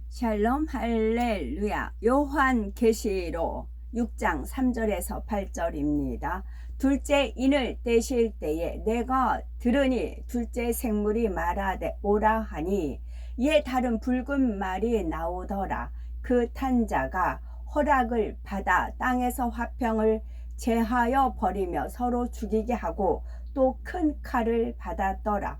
샬롬 할렐루야. 요한계시록 6장 3절에서 8절입니다. 둘째 인을 떼실 때에 내가 들으니 둘째 생물이 말하되 오라 하니 이에 다른 붉은 말이 나오더라. 그 탄자가 허락을 받아 땅에서 화평을 제하여 버리며 서로 죽이게 하고 또 큰 칼을 받았더라.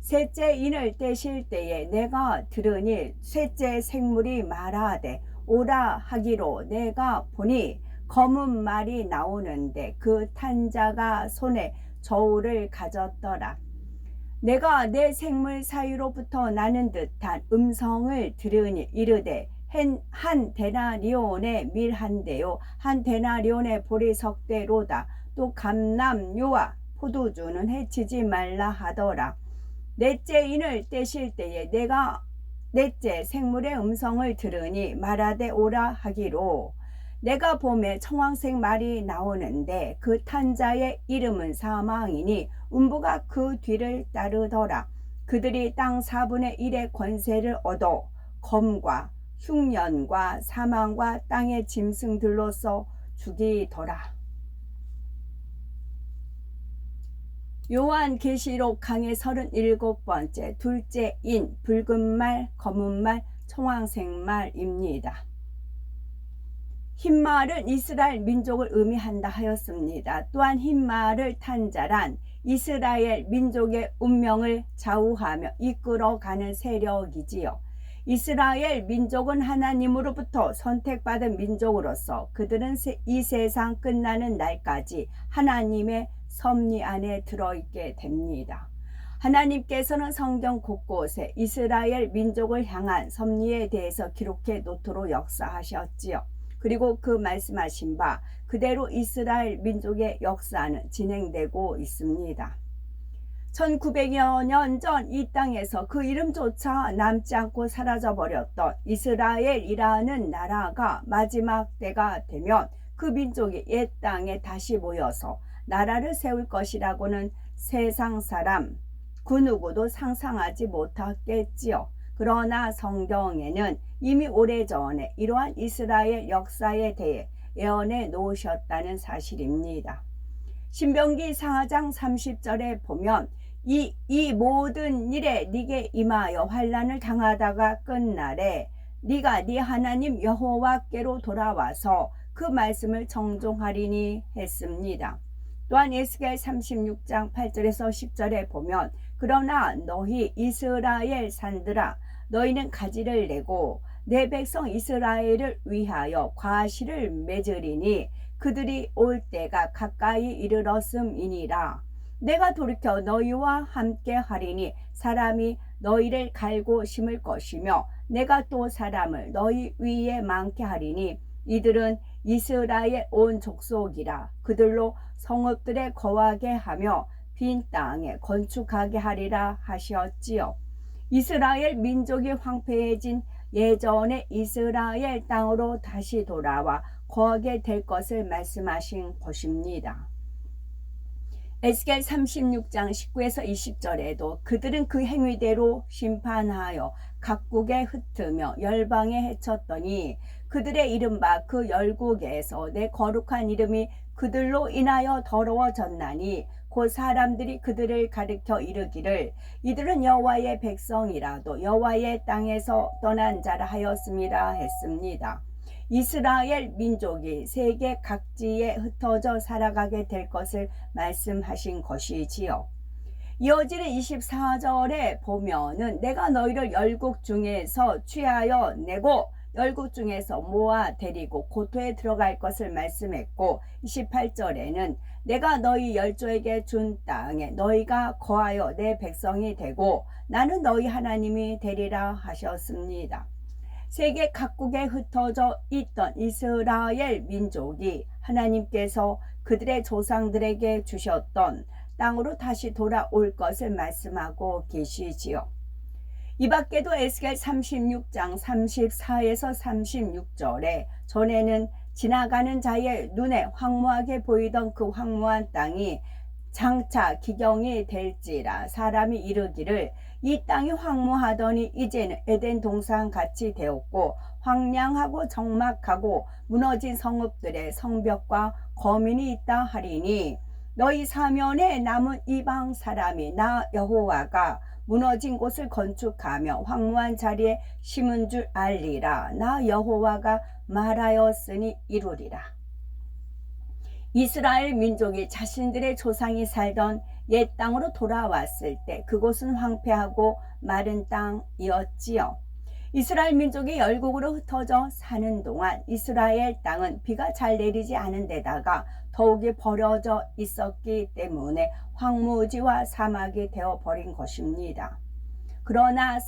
셋째 인을 떼실 때에 내가 들으니 셋째 생물이 말하되 오라 하기로 내가 보니 검은 말이 나오는데 그 탄자가 손에 저울을 가졌더라. 내가 내 생물 사이로부터 나는 듯한 음성을 들으니 이르되 한 데나리온의 밀 한 대요 한 데나리온의 보리 석 대로다. 또 감람류와 포도주는 해치지 말라 하더라. 넷째 인을 떼실 때에 내가 넷째 생물의 음성을 들으니 말하되 오라 하기로 내가 봄에 청황색 말이 나오는데 그 탄자의 이름은 사망이니 음부가 그 뒤를 따르더라. 그들이 땅 4분의 1의 권세를 얻어 검과 흉년과 사망과 땅의 짐승들로서 죽이더라. 요한계시록 강의 37번째 둘째 인 붉은 말, 검은 말, 청황색 말입니다. 흰 말은 이스라엘 민족을 의미한다 하였습니다. 또한 흰 말을 탄 자란 이스라엘 민족의 운명을 좌우하며 이끌어가는 세력이지요. 이스라엘 민족은 하나님으로부터 선택받은 민족으로서 그들은 이 세상 끝나는 날까지 하나님의 섭리 안에 들어있게 됩니다. 하나님께서는 성경 곳곳에 이스라엘 민족을 향한 섭리에 대해서 기록해 놓도록 역사하셨지요. 그리고 그 말씀하신 바 그대로 이스라엘 민족의 역사는 진행되고 있습니다. 1900여 년 전 이 땅에서 그 이름조차 남지 않고 사라져버렸던 이스라엘이라는 나라가 마지막 때가 되면 그 민족이 옛 땅에 다시 모여서 나라를 세울 것이라고는 세상 사람 그 누구도 상상하지 못했겠지요. 그러나 성경에는 이미 오래전에 이러한 이스라엘 역사에 대해 예언해 놓으셨다는 사실입니다. 신명기 4장 30절에 보면 이 모든 일에 네게 임하여 환난을 당하다가 끝날에 네가 네 하나님 여호와께로 돌아와서 그 말씀을 정종하리니 했습니다. 또한 에스겔 36장 8절에서 10절에 보면 그러나 너희 이스라엘 산들아 너희는 가지를 내고 내 백성 이스라엘을 위하여 과실을 맺으리니 그들이 올 때가 가까이 이르렀음이니라. 내가 돌이켜 너희와 함께 하리니 사람이 너희를 갈고 심을 것이며 내가 또 사람을 너희 위에 많게 하리니 이들은 이스라엘 온 족속이라. 그들로 성읍들에 거하게 하며 빈 땅에 건축하게 하리라 하셨지요. 이스라엘 민족이 황폐해진 예전의 이스라엘 땅으로 다시 돌아와 거하게 될 것을 말씀하신 것입니다. 에스겔 36장 19에서 20절에도 그들은 그 행위대로 심판하여 각국에 흩으며 열방에 해쳤더니 그들의 이른바 그 열국에서 내 거룩한 이름이 그들로 인하여 더러워졌나니 곧 사람들이 그들을 가리켜 이르기를 이들은 여호와의 백성이라도 여호와의 땅에서 떠난 자라 하였음이라 했습니다. 이스라엘 민족이 세계 각지에 흩어져 살아가게 될 것을 말씀하신 것이지요. 이어지는 24절에 보면은 내가 너희를 열국 중에서 취하여 내고 열국 중에서 모아 데리고 고토에 들어갈 것을 말씀했고 28절에는 내가 너희 열조에게 준 땅에 너희가 거하여 내 백성이 되고 나는 너희 하나님이 되리라 하셨습니다. 세계 각국에 흩어져 있던 이스라엘 민족이 하나님께서 그들의 조상들에게 주셨던 땅으로 다시 돌아올 것을 말씀하고 계시지요. 이 밖에도 에스겔 36장 34에서 36절에 전에는 지나가는 자의 눈에 황무하게 보이던 그 황무한 땅이 장차 기경이 될지라 사람이 이르기를 이 땅이 황무하더니 이제는 에덴 동산 같이 되었고 황량하고 적막하고 무너진 성읍들의 성벽과 거민이 있다 하리니 너희 사면에 남은 이방 사람이 나 여호와가 무너진 곳을 건축하며 황무한 자리에 심은 줄 알리라. 나 여호와가 말하였으니 이루리라. 이스라엘 민족이 자신들의 조상이 살던 옛 땅으로 돌아왔을 때 그곳은 황폐하고 마른 땅이었지요. 이스라엘 민족이 열국으로 흩어져 사는 동안 이스라엘 땅은 비가 잘 내리지 않은 데다가 더욱이 버려져 있었기 때문에 황무지와 사막이 되어버린 것입니다. 그러나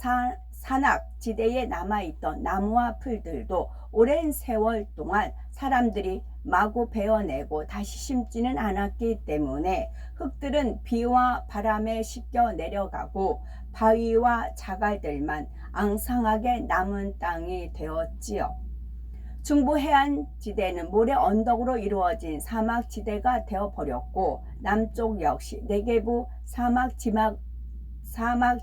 산악지대에 남아있던 나무와 풀들도 오랜 세월 동안 사람들이 마구 베어내고 다시 심지는 않았기 때문에 흙들은 비와 바람에 씻겨 내려가고 바위와 자갈들만 앙상하게 남은 땅이 되었지요. 중부 해안 지대는 모래 언덕으로 이루어진 사막 지대가 되어버렸고 남쪽 역시 네게부 사막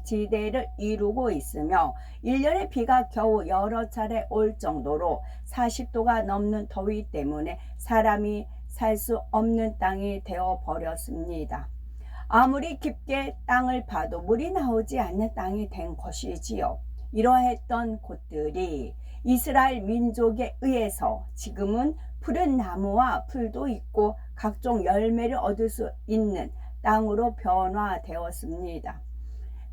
지대를 이루고 있으며 1년에 비가 겨우 여러 차례 올 정도로 40도가 넘는 더위 때문에 사람이 살 수 없는 땅이 되어버렸습니다. 아무리 깊게 땅을 파도 물이 나오지 않는 땅이 된 것이지요. 이러했던 곳들이 이스라엘 민족에 의해서 지금은 푸른 나무와 풀도 있고 각종 열매를 얻을 수 있는 땅으로 변화되었습니다.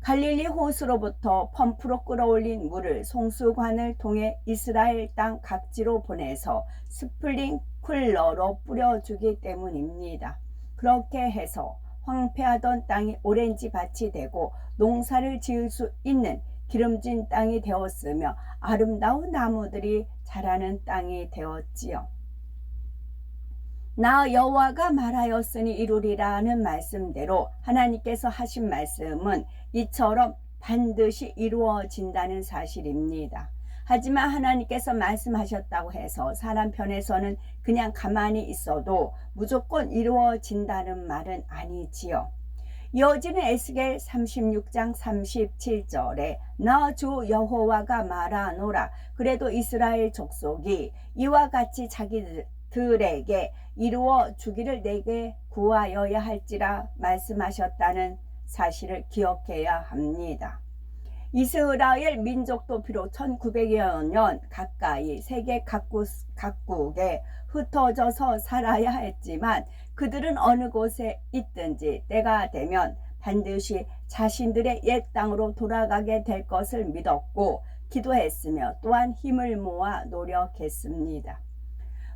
갈릴리 호수로부터 펌프로 끌어올린 물을 송수관을 통해 이스라엘 땅 각지로 보내서 스프링쿨러로 뿌려주기 때문입니다. 그렇게 해서 황폐하던 땅이 오렌지 밭이 되고 농사를 지을 수 있는 기름진 땅이 되었으며 아름다운 나무들이 자라는 땅이 되었지요. 나 여호와가 말하였으니 이루리라는 말씀대로 하나님께서 하신 말씀은 이처럼 반드시 이루어진다는 사실입니다. 하지만 하나님께서 말씀하셨다고 해서 사람 편에서는 그냥 가만히 있어도 무조건 이루어진다는 말은 아니지요. 이어지는 에스겔 36장 37절에 나 주 여호와가 말하노라. 그래도 이스라엘 족속이 이와 같이 자기들에게 이루어 주기를 내게 구하여야 할지라 말씀하셨다는 사실을 기억해야 합니다. 이스라엘 민족도 비록 1900여 년 가까이 세계 각국에 흩어져서 살아야 했지만 그들은 어느 곳에 있든지 때가 되면 반드시 자신들의 옛 땅으로 돌아가게 될 것을 믿었고 기도했으며 또한 힘을 모아 노력했습니다.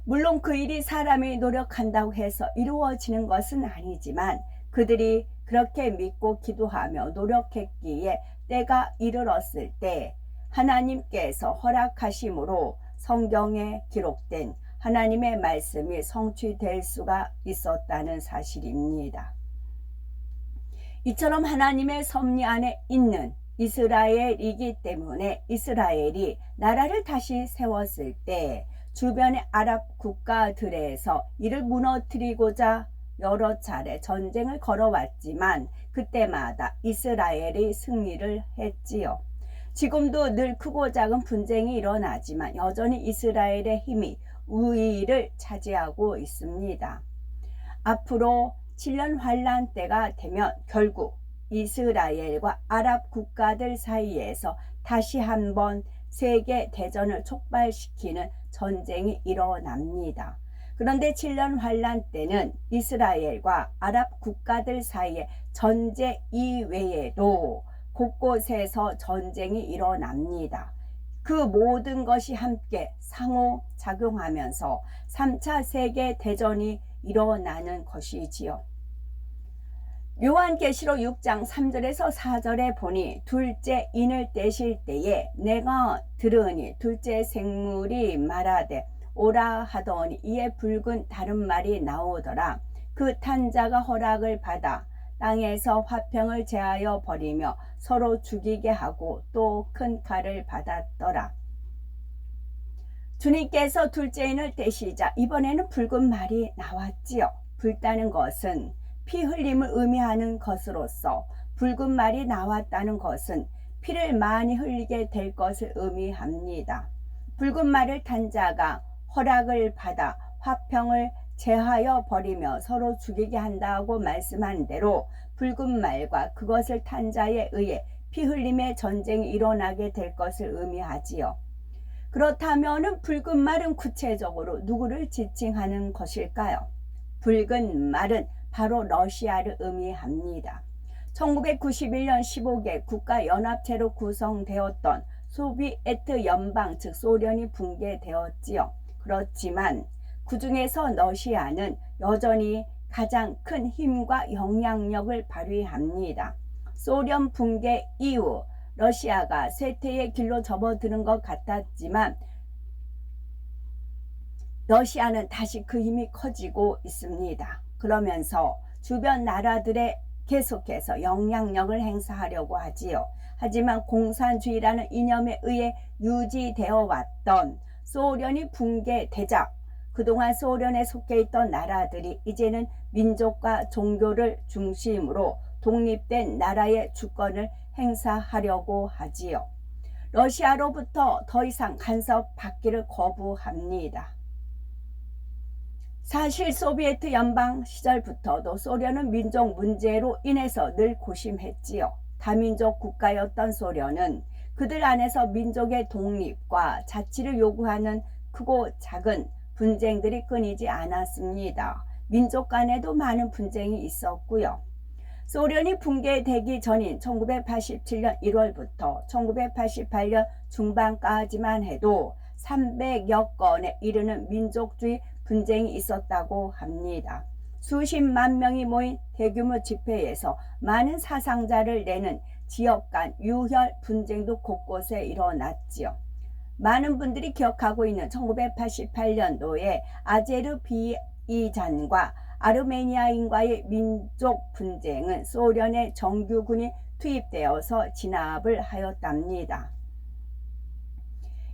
물론 그 일이 사람이 노력한다고 해서 이루어지는 것은 아니지만 그들이 그렇게 믿고 기도하며 노력했기에 때가 이르렀을 때 하나님께서 허락하심으로 성경에 기록된 하나님의 말씀이 성취될 수가 있었다는 사실입니다. 이처럼 하나님의 섭리 안에 있는 이스라엘이기 때문에 이스라엘이 나라를 다시 세웠을 때 주변의 아랍 국가들에서 이를 무너뜨리고자 여러 차례 전쟁을 걸어왔지만 그때마다 이스라엘이 승리를 했지요. 지금도 늘 크고 작은 분쟁이 일어나지만 여전히 이스라엘의 힘이 우위를 차지하고 있습니다. 앞으로 7년 환란 때가 되면 결국 이스라엘과 아랍 국가들 사이에서 다시 한번 세계 대전을 촉발시키는 전쟁이 일어납니다. 그런데 7년 환란 때는 이스라엘과 아랍 국가들 사이에 전쟁 이외에도 곳곳에서 전쟁이 일어납니다. 그 모든 것이 함께 상호작용하면서 3차 세계대전이 일어나는 것이지요. 요한계시록 6장 3절에서 4절에 보니 둘째 인을 떼실 때에 내가 들으니 둘째 생물이 말하되 오라 하더니 이에 붉은 다른 말이 나오더라. 그 탄자가 허락을 받아 땅에서 화평을 제하여 버리며 서로 죽이게 하고 또 큰 칼을 받았더라. 주님께서 둘째 인을 떼시자 이번에는 붉은 말이 나왔지요. 붉다는 것은 피 흘림을 의미하는 것으로서 붉은 말이 나왔다는 것은 피를 많이 흘리게 될 것을 의미합니다. 붉은 말을 탄 자가 허락을 받아 화평을 제하여 버리며 서로 죽이게 한다고 말씀한 대로 붉은 말과 그것을 탄 자에 의해 피 흘림의 전쟁이 일어나게 될 것을 의미하지요. 그렇다면 붉은 말은 구체적으로 누구를 지칭하는 것일까요? 붉은 말은 바로 러시아를 의미합니다. 1991년 15개 국가연합체로 구성되었던 소비에트 연방 즉 소련이 붕괴되었지요. 그렇지만 그 중에서 러시아는 여전히 가장 큰 힘과 영향력을 발휘합니다. 소련 붕괴 이후 러시아가 쇠퇴의 길로 접어드는 것 같았지만 러시아는 다시 그 힘이 커지고 있습니다. 그러면서 주변 나라들에 계속해서 영향력을 행사하려고 하지요. 하지만 공산주의라는 이념에 의해 유지되어 왔던 소련이 붕괴되자 그동안 소련에 속해 있던 나라들이 이제는 민족과 종교를 중심으로 독립된 나라의 주권을 행사하려고 하지요. 러시아로부터 더 이상 간섭받기를 거부합니다. 사실 소비에트 연방 시절부터도 소련은 민족 문제로 인해서 늘 고심했지요. 다민족 국가였던 소련은 그들 안에서 민족의 독립과 자치를 요구하는 크고 작은 분쟁들이 끊이지 않았습니다. 민족 간에도 많은 분쟁이 있었고요. 소련이 붕괴되기 전인 1987년 1월부터 1988년 중반까지만 해도 300여 건에 이르는 민족주의 분쟁이 있었다고 합니다. 수십만 명이 모인 대규모 집회에서 많은 사상자를 내는 지역 간 유혈 분쟁도 곳곳에 일어났지요. 많은 분들이 기억하고 있는 1988년도에 아제르바이잔과 아르메니아인과의 민족 분쟁은 소련의 정규군이 투입되어서 진압을 하였답니다.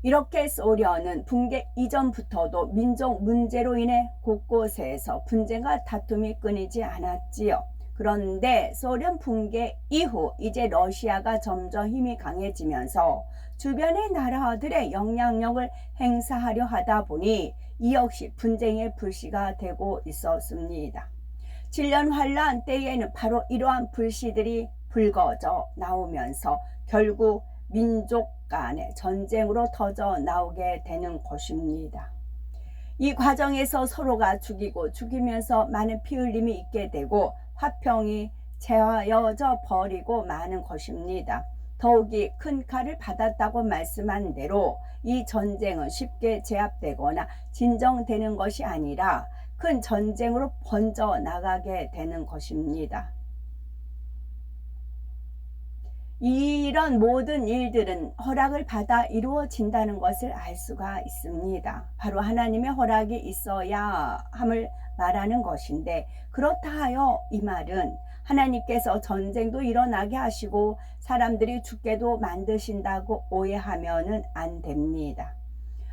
이렇게 소련은 붕괴 이전부터도 민족 문제로 인해 곳곳에서 분쟁과 다툼이 끊이지 않았지요. 그런데 소련 붕괴 이후 이제 러시아가 점점 힘이 강해지면서 주변의 나라들의 영향력을 행사하려 하다 보니 이 역시 분쟁의 불씨가 되고 있었습니다. 7년 환란 때에는 바로 이러한 불씨들이 불거져 나오면서 결국 민족 간의 전쟁으로 터져 나오게 되는 것입니다. 이 과정에서 서로가 죽이면서 많은 피 흘림이 있게 되고 화평이 제하여져 버리고 마는 것입니다. 더욱이 큰 칼을 받았다고 말씀한 대로 이 전쟁은 쉽게 제압되거나 진정되는 것이 아니라 큰 전쟁으로 번져 나가게 되는 것입니다. 이런 모든 일들은 허락을 받아 이루어진다는 것을 알 수가 있습니다. 바로 하나님의 허락이 있어야 함을 말하는 것인데, 그렇다 하여 이 말은 하나님께서 전쟁도 일어나게 하시고 사람들이 죽게도 만드신다고 오해하면 안 됩니다.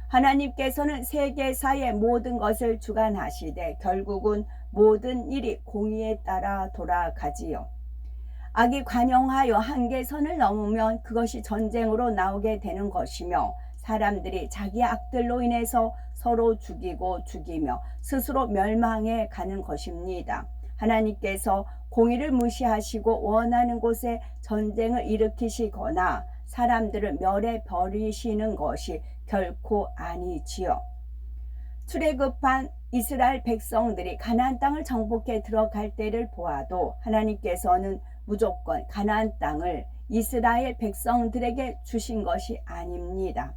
하나님께서는 세계사의 모든 것을 주관하시되 결국은 모든 일이 공의에 따라 돌아가지요. 악이 관영하여 한계선을 넘으면 그것이 전쟁으로 나오게 되는 것이며, 사람들이 자기 악들로 인해서 서로 죽이며 스스로 멸망해 가는 것입니다. 하나님께서 공의를 무시하시고 원하는 곳에 전쟁을 일으키시거나 사람들을 멸해 버리시는 것이 결코 아니지요. 출애굽한 이스라엘 백성들이 가나안 땅을 정복해 들어갈 때를 보아도 하나님께서는 무조건 가나안 땅을 이스라엘 백성들에게 주신 것이 아닙니다.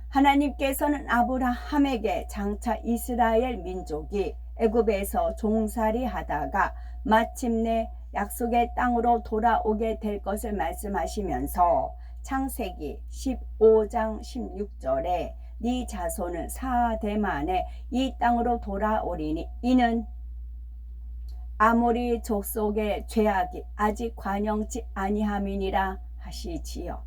하나님께서는 아브라함에게 장차 이스라엘 민족이 애굽에서 종살이 하다가 마침내 약속의 땅으로 돌아오게 될 것을 말씀하시면서 창세기 15장 16절에 네 자손은 4대 만에 이 땅으로 돌아오리니 이는 아모리 족속의 죄악이 아직 관영치 아니함이니라 하시지요.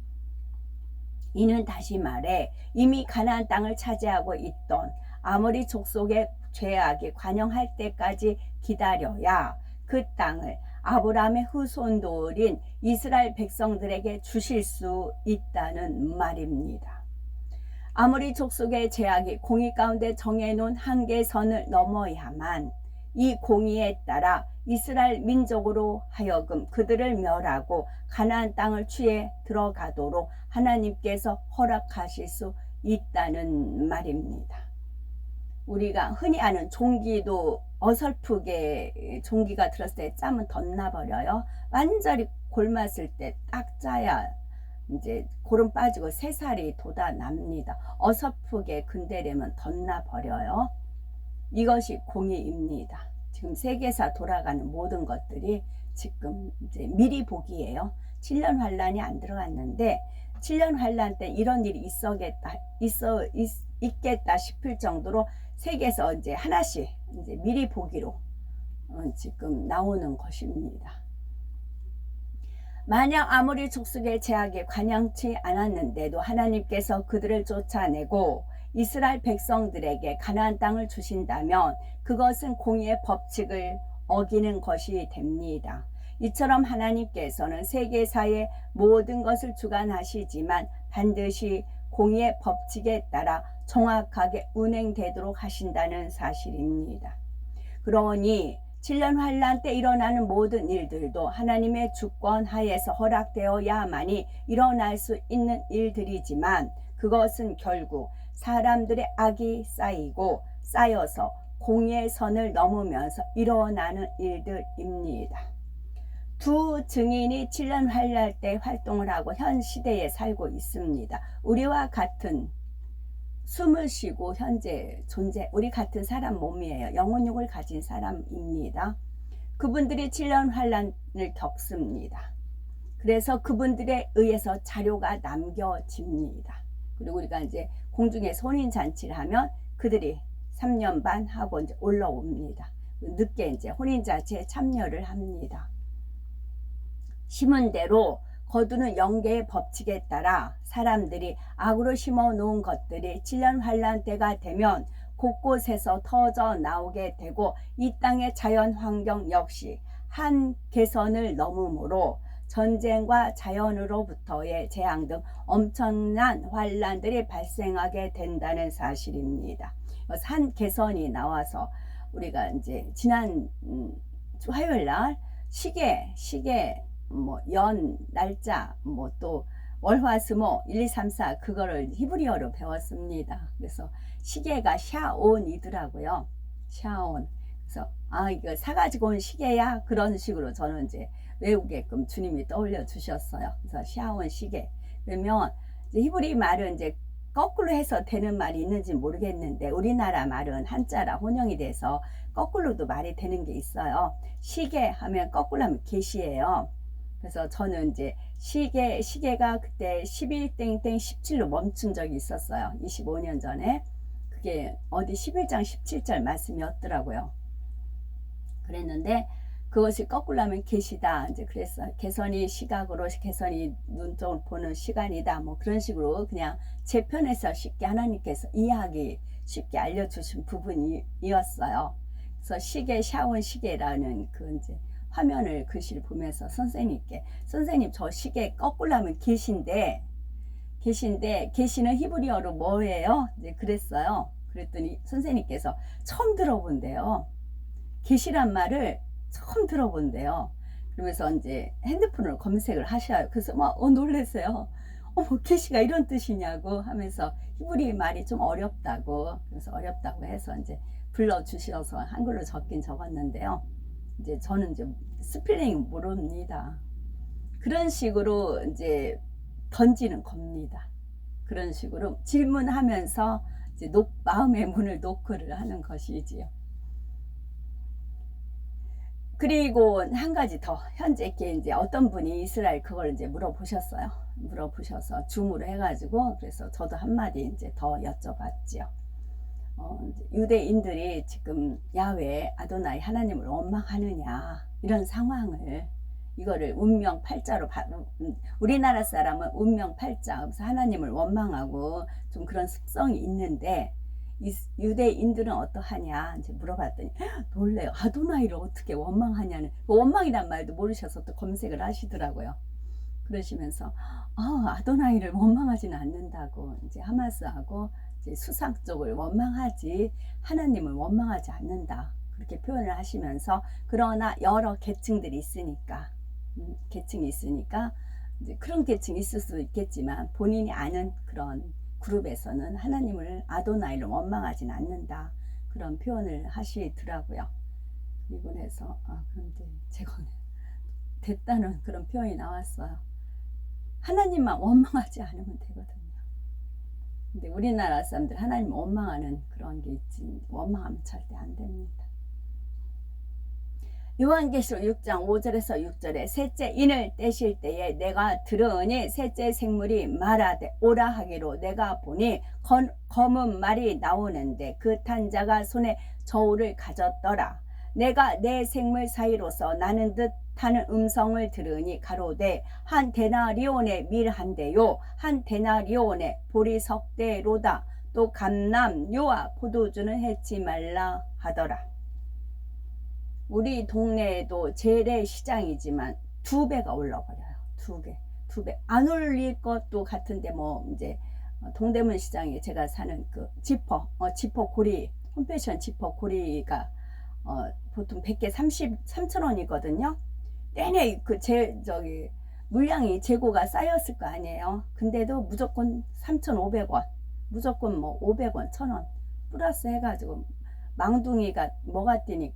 이는 다시 말해 이미 가나안 땅을 차지하고 있던 아모리 족속의 죄악이 관영할 때까지 기다려야 그 땅을 아브라함의 후손들인 이스라엘 백성들에게 주실 수 있다는 말입니다. 아무리 족속의 제약이 공의 가운데 정해놓은 한계선을 넘어야만 이 공의에 따라 이스라엘 민족으로 하여금 그들을 멸하고 가나안 땅을 취해 들어가도록 하나님께서 허락하실 수 있다는 말입니다. 우리가 흔히 아는 종기도 어설프게 종기가 들었을 때 짜면 덧나버려요. 완전히 골맞을 때 딱 짜야 이제 고름 빠지고 새살이 돋아납니다. 어설프게 근대려면 덧나버려요. 이것이 공의입니다. 지금 세계사 돌아가는 모든 것들이 지금 이제 미리 보기예요. 7년 환란이 안 들어갔는데 7년 환란 때 이런 일이 있겠다 싶을 정도로 세계에서 이제 하나씩 이제 미리 보기로 지금 나오는 것입니다. 만약 아무리 족속의 제약에 관양치 않았는데도 하나님께서 그들을 쫓아내고 이스라엘 백성들에게 가나안 땅을 주신다면 그것은 공의의 법칙을 어기는 것이 됩니다. 이처럼 하나님께서는 세계사의 모든 것을 주관하시지만 반드시 공의의 법칙에 따라 정확하게 운행되도록 하신다는 사실입니다. 그러니 7년 환란 때 일어나는 모든 일들도 하나님의 주권 하에서 허락되어야만이 일어날 수 있는 일들이지만 그것은 결국 사람들의 악이 쌓여서 공의의 선을 넘으면서 일어나는 일들입니다. 두 증인이 7년 환란 때 활동을 하고 현 시대에 살고 있습니다. 우리와 같은 숨을 쉬고 현재 우리 같은 사람 몸이에요. 영혼육을 가진 사람입니다. 그분들이 7년 환란을 겪습니다. 그래서 그분들에 의해서 자료가 남겨집니다. 그리고 우리가 이제 공중에 혼인잔치를 하면 그들이 3년 반 하고 이제 올라옵니다. 늦게 이제 혼인잔치에 참여를 합니다. 심은 대로 거두는 영계의 법칙에 따라 사람들이 악으로 심어 놓은 것들이 7년 환란 때가 되면 곳곳에서 터져 나오게 되고 이 땅의 자연 환경 역시 한 개선을 넘음으로 전쟁과 자연으로부터의 재앙 등 엄청난 환란들이 발생하게 된다는 사실입니다. 한 개선이 나와서 우리가 이제 지난 화요일 날 시계 연 날짜 또 월화수목 1, 2, 3, 4 그거를 히브리어로 배웠습니다. 그래서 시계가 샤온이더라고요. 샤온. 그래서 이거 사가지고 온 시계야 그런 식으로 저는 이제 외우게끔 주님이 떠올려 주셨어요. 그래서 샤온 시계. 그러면 이제 히브리 말은 이제 거꾸로 해서 되는 말이 있는지 모르겠는데 우리나라 말은 한자라 혼용이 돼서 거꾸로도 말이 되는 게 있어요. 시계 하면 거꾸로 하면 계시예요. 그래서 저는 이제 시계가 그때 11땡땡 17로 멈춘 적이 있었어요. 25년 전에. 그게 어디 11장 17절 말씀이었더라고요. 그랬는데 그것이 거꾸로 하면 계시다. 이제 그래서 개선이 시각으로 개선이 눈쪽을 보는 시간이다. 그런 식으로 그냥 제 편에서 쉽게 하나님께서 이해하기 쉽게 알려주신 부분이었어요. 그래서 샤온 시계라는 그 이제 화면을 글씨를 보면서 선생님 저 시계 거꾸로 하면 계신데 계시는 히브리어로 뭐예요? 이제 그랬어요. 그랬더니 선생님께서 처음 들어본대요. 계시란 말을 처음 들어본대요. 그러면서 이제 핸드폰으로 검색을 하셔요. 그래서 놀랐어요. 계시가 이런 뜻이냐고 하면서 히브리 말이 좀 어렵다고 그래서 어렵다고 해서 이제 불러주셔서 한글로 적긴 적었는데요. 이제 저는 이제 스펠링 모릅니다. 그런 식으로 이제 던지는 겁니다. 그런 식으로 질문하면서 이제 마음의 문을 노크를 하는 것이지요. 그리고 한 가지 더 현재 이제 어떤 분이 이스라엘 그걸 이제 물어보셨어요. 물어보셔서 줌으로 해가지고 그래서 저도 한마디 이제 더 여쭤봤지요. 유대인들이 지금 야훼 아도나이 하나님을 원망하느냐 이런 상황을 이거를 운명 팔자로 우리나라 사람은 운명 팔자 그래서 하나님을 원망하고 좀 그런 습성이 있는데 유대인들은 어떠하냐 이제 물어봤더니 놀래요. 아도나이를 어떻게 원망하냐는, 원망이란 말도 모르셔서 또 검색을 하시더라고요. 그러시면서 아도나이를 원망하지는 않는다고, 이제 하마스하고 이제 수상 쪽을 원망하지 하나님을 원망하지 않는다, 그렇게 표현을 하시면서, 그러나 여러 계층들이 있으니까, 계층이 있으니까 이제 그런 계층이 있을 수도 있겠지만 본인이 아는 그런 그룹에서는 하나님을, 아도나이를 원망하지는 않는다, 그런 표현을 하시더라고요. 그리고 해서 그런데 제가 됐다는 그런 표현이 나왔어요. 하나님만 원망하지 않으면 되거든요. 근데 우리나라 사람들 하나님 원망하는 그런 게 있지, 원망하면 절대 안 됩니다. 요한계시록 6장 5절에서 6절에 셋째 인을 떼실 때에 내가 들으니 셋째 생물이 말하되 오라 하기로, 내가 보니 검은 말이 나오는데 그 탄 자가 손에 저울을 가졌더라. 내가 네 생물 사이로서 나는 듯 하는 음성을 들으니 가로되 한 데나리온의 밀 한 대요 한 데나리온의 보리 석 대로다. 또 감람료와 포도주는 해치 말라 하더라. 우리 동네에도 재래시장이지만 2배가 올라버려요. 2배. 안 올릴 것도 같은데, 뭐 이제 동대문 시장에 제가 사는 그 지퍼 고리, 홈패션 지퍼 고리가 보통 100개 33,000원이거든요. 내내 그 물량이 재고가 쌓였을 거 아니에요. 근데도 무조건 3,500원, 무조건 뭐 500원, 1,000원 플러스 해가지고, 망둥이가 뭐가 뛰니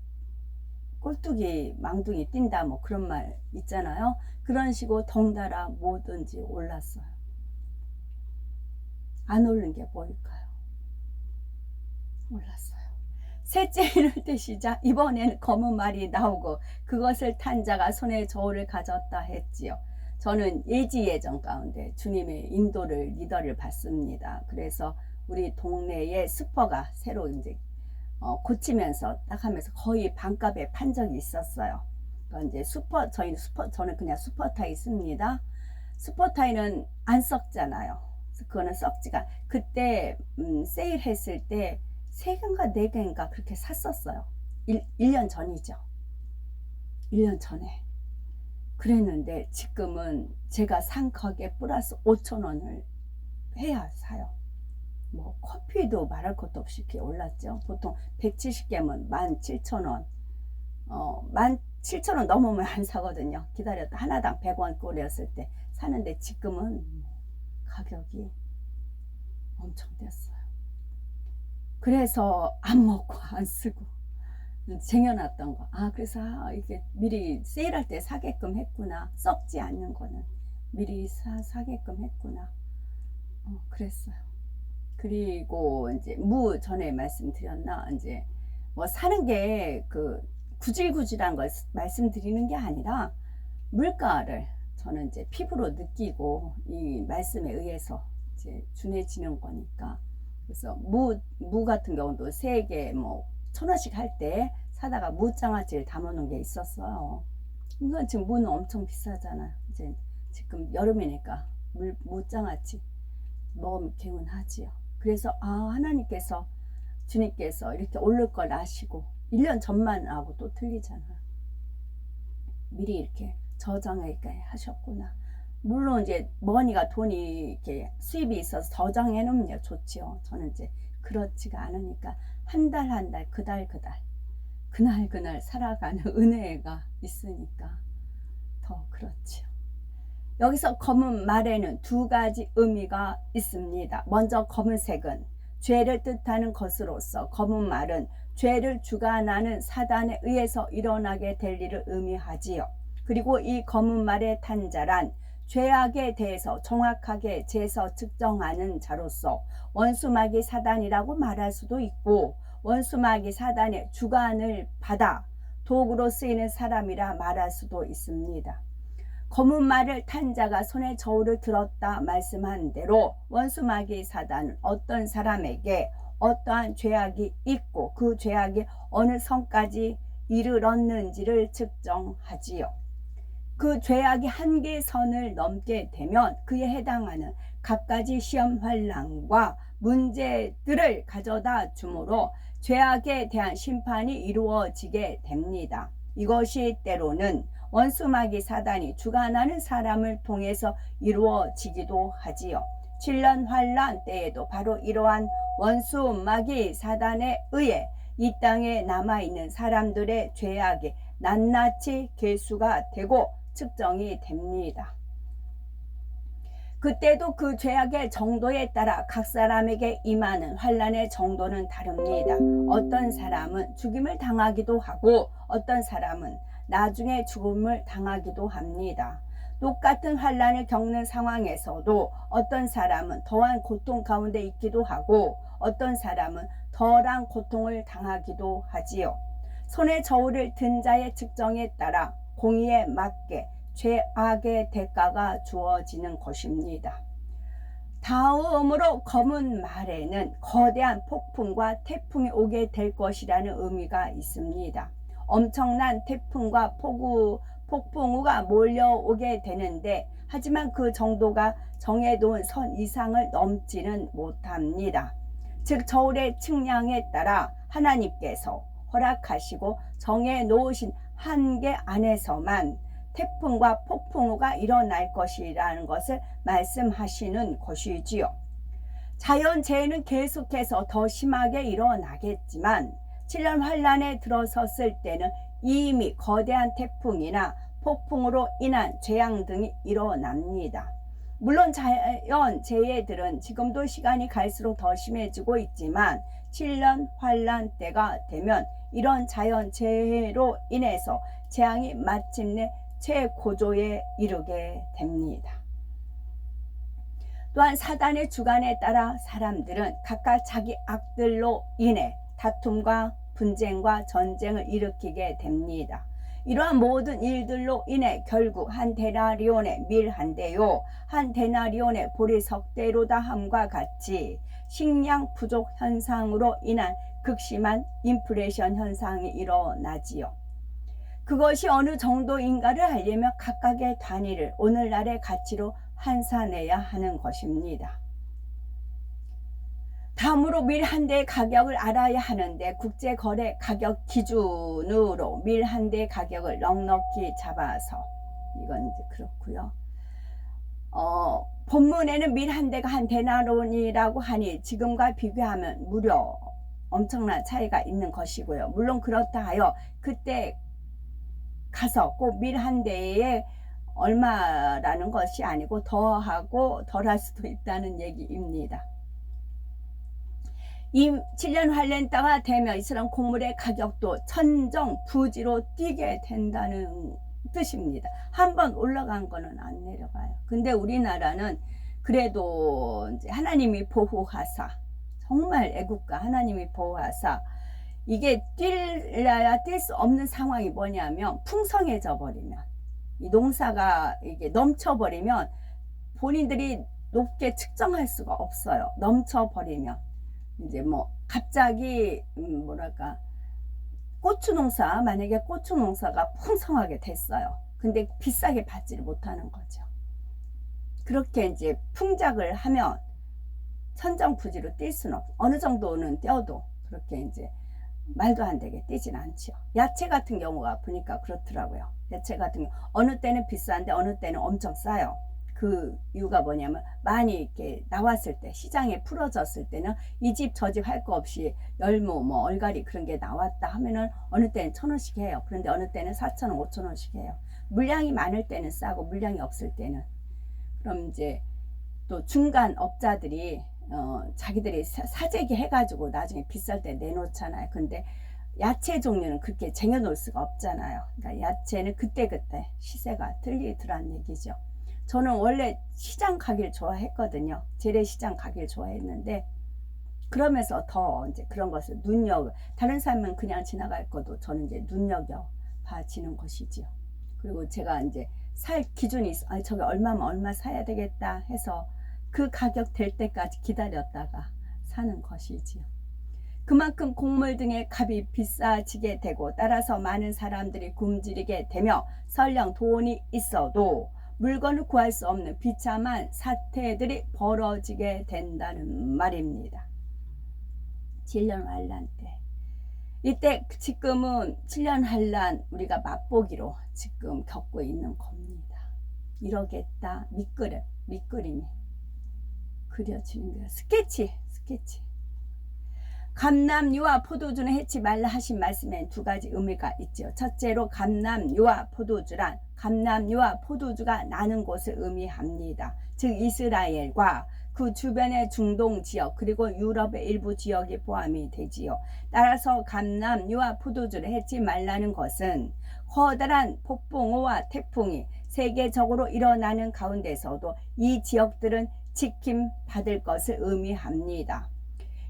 꼴뚜기 망둥이 뛴다, 뭐 그런 말 있잖아요. 그런 식으로 덩달아 뭐든지 올랐어요. 안 오른 게 뭘까요? 올랐어요. 셋째 인을 떼시자 이번에는 검은 말이 나오고 그것을 탄 자가 손에 저울을 가졌다 했지요. 저는 예지예정 가운데 주님의 인도를, 리더를 받습니다. 그래서 우리 동네에 슈퍼가 새로 이제 고치면서 딱 하면서 거의 반값에 판 적이 있었어요. 그러니까 이제 저는 그냥 슈퍼타이 씁니다. 슈퍼타이는 안 썩잖아요. 그거는 썩지가, 그때 세일했을 때 3개인가 4개인가 그렇게 샀었어요. 1년 전이죠. 1년 전에. 그랬는데 지금은 제가 산 가게 플러스 5,000원을 해야 사요. 뭐 커피도 말할 것도 없이 이렇게 올랐죠. 보통 170개면 17,000원, 17,000원 넘으면 안 사거든요. 기다렸다 하나당 100원 꼴이었을 때 사는데 지금은 가격이 엄청 됐어요. 그래서 안 먹고 안 쓰고 쟁여놨던 거, 그래서 이게 미리 세일할 때 사게끔 했구나, 썩지 않는 거는 미리 사게끔 했구나, 그랬어요. 그리고 이제 무 전에 말씀드렸나, 이제 뭐 사는 게 그 구질구질한 걸 말씀드리는 게 아니라 물가를 저는 이제 피부로 느끼고 이 말씀에 의해서 이제 준해지는 거니까. 그래서 무 같은 경우도 3개 뭐 1,000원씩 할 때 사다가 무장아찌를 담아놓은 게 있었어요. 이건 지금 무는 엄청 비싸잖아요. 이제 지금 여름이니까 무장아찌 먹으면 개운하지요. 그래서 하나님께서, 주님께서 이렇게 오를 걸 아시고 1년 전만 하고 또 틀리잖아요. 미리 이렇게 저장하게 하셨구나. 물론 이제 머니가, 돈이 이렇게 수입이 있어서 저장해 놓으면 좋지요. 저는 이제 그렇지가 않으니까 한 달 한 달, 그날 살아가는 은혜가 있으니까 더 그렇지요. 여기서 검은 말에는 2가지 의미가 있습니다. 먼저 검은색은 죄를 뜻하는 것으로서 검은 말은 죄를 주관하는 사단에 의해서 일어나게 될 일을 의미하지요. 그리고 이 검은 말의 탄 자란 죄악에 대해서 정확하게 재서 측정하는 자로서 원수마귀 사단이라고 말할 수도 있고, 원수마귀 사단의 주관을 받아 도구로 쓰이는 사람이라 말할 수도 있습니다. 검은 말을 탄 자가 손에 저울을 들었다 말씀한 대로 원수마귀 사단은 어떤 사람에게 어떠한 죄악이 있고 그 죄악이 어느 선까지 이르렀는지를 측정하지요. 그 죄악이 한계선을 넘게 되면 그에 해당하는 갖가지 시험 환난과 문제들을 가져다 주므로 죄악에 대한 심판이 이루어지게 됩니다. 이것이 때로는 원수 마귀 사단이 주관하는 사람을 통해서 이루어지기도 하지요. 7년 환란 때에도 바로 이러한 원수 마귀 사단에 의해 이 땅에 남아있는 사람들의 죄악이 낱낱이 계수가 되고 측정이 됩니다. 그때도 그 죄악의 정도에 따라 각 사람에게 임하는 환란의 정도는 다릅니다. 어떤 사람은 죽임을 당하기도 하고 어떤 사람은 나중에 죽음을 당하기도 합니다. 똑같은 환란을 겪는 상황에서도 어떤 사람은 더한 고통 가운데 있기도 하고 어떤 사람은 덜한 고통을 당하기도 하지요. 손에 저울을 든 자의 측정에 따라 공의에 맞게 죄악의 대가가 주어지는 것입니다. 다음으로 검은 말에는 거대한 폭풍과 태풍이 오게 될 것이라는 의미가 있습니다. 엄청난 태풍과 폭풍우가 몰려오게 되는데 하지만 그 정도가 정해놓은 선 이상을 넘지는 못합니다. 즉 저울의 측량에 따라 하나님께서 허락하시고 정해놓으신 한계 안에서만 태풍과 폭풍우가 일어날 것이라는 것을 말씀하시는 것이지요. 자연재해는 계속해서 더 심하게 일어나겠지만 7년 환란에 들어섰을 때는 이미 거대한 태풍이나 폭풍으로 인한 재앙 등이 일어납니다. 물론 자연재해들은 지금도 시간이 갈수록 더 심해지고 있지만 7년 환란 때가 되면 이런 자연재해로 인해서 재앙이 마침내 최고조에 이르게 됩니다. 또한 사단의 주관에 따라 사람들은 각각 자기 악들로 인해 다툼과 분쟁과 전쟁을 일으키게 됩니다. 이러한 모든 일들로 인해 결국 한 데나리온의 밀 한 대요 한 데나리온의 보리 석 대로다 함과 같이 식량 부족 현상으로 인한 극심한 인플레이션 현상이 일어나지요. 그것이 어느 정도인가를 알려면 각각의 단위를 오늘날의 가치로 환산해야 하는 것입니다. 다음으로 밀 한 대의 가격을 알아야 하는데 국제거래 가격 기준으로 밀 한 대의 가격을 넉넉히 잡아서 이건 이제 그렇고요. 본문에는 밀 한 대가 한 데나론이라고 하니 지금과 비교하면 무려 엄청난 차이가 있는 것이고요. 물론 그렇다 하여 그때 가서 꼭 밀 한 대에 얼마라는 것이 아니고 더하고 덜할 수도 있다는 얘기입니다. 이 7년 환란 때가 되면 이스라엘 곡물의 가격도 천정부지로 뛰게 된다는 뜻입니다. 한번 올라간 거는 안 내려가요. 근데 우리나라는 그래도 이제 하나님이 보호하사, 정말 애국가 하나님이 보호하사 이게 뛸래야 뛸 수 없는 상황이 뭐냐면 풍성해져 버리면, 이 농사가 이게 넘쳐버리면 본인들이 높게 측정할 수가 없어요. 넘쳐버리면 이제 뭐 갑자기 뭐랄까 고추 농사, 만약에 고추 농사가 풍성하게 됐어요. 근데 비싸게 받지를 못하는 거죠. 그렇게 이제 풍작을 하면 천정부지로 뛸 수는 없어. 어느 정도는 뛰어도 그렇게 이제 말도 안 되게 뛰진 않죠. 야채 같은 경우가 보니까 그렇더라고요. 야채 같은 경우 어느 때는 비싼데 어느 때는 엄청 싸요. 그 이유가 뭐냐면 많이 이렇게 나왔을 때, 시장에 풀어졌을 때는 이 집 저 집 할 거 없이 열무 뭐 얼갈이 그런 게 나왔다 하면은 어느 때는 1,000원씩 해요. 그런데 어느 때는 4,000원 5,000원씩 해요. 물량이 많을 때는 싸고 물량이 없을 때는. 그럼 이제 또 중간 업자들이 자기들이 사재기 해가지고 나중에 비쌀 때 내놓잖아요. 근데 야채 종류는 그렇게 쟁여놓을 수가 없잖아요. 그러니까 야채는 그때그때 시세가 틀리더란 얘기죠. 저는 원래 시장 가기를 좋아했거든요. 재래시장 가기를 좋아했는데, 그러면서 더 이제 그런 것을 다른 사람은 그냥 지나갈 것도 저는 이제 눈여겨 봐지는 것이지요. 그리고 제가 이제 살 기준이 있어. 저게 얼마면 얼마 사야 되겠다 해서 그 가격 될 때까지 기다렸다가 사는 것이지요. 그만큼 곡물 등의 값이 비싸지게 되고 따라서 많은 사람들이 굶주리게 되며 설령 돈이 있어도 물건을 구할 수 없는 비참한 사태들이 벌어지게 된다는 말입니다. 7년 환란 때. 이때 지금은 7년 환란 우리가 맛보기로 지금 겪고 있는 겁니다. 이러겠다. 밑그림이 그려지는 거예요. 스케치. 감람유와 포도주는 해치 말라 하신 말씀엔 두 가지 의미가 있죠. 첫째로 감람유와 포도주란 감람유와 포도주가 나는 곳을 의미합니다. 즉 이스라엘과 그 주변의 중동 지역 그리고 유럽의 일부 지역이 포함이 되지요. 따라서 감람유와 포도주를 해치 말라는 것은 커다란 폭풍우와 태풍이 세계적으로 일어나는 가운데서도 이 지역들은 지킴 받을 것을 의미합니다.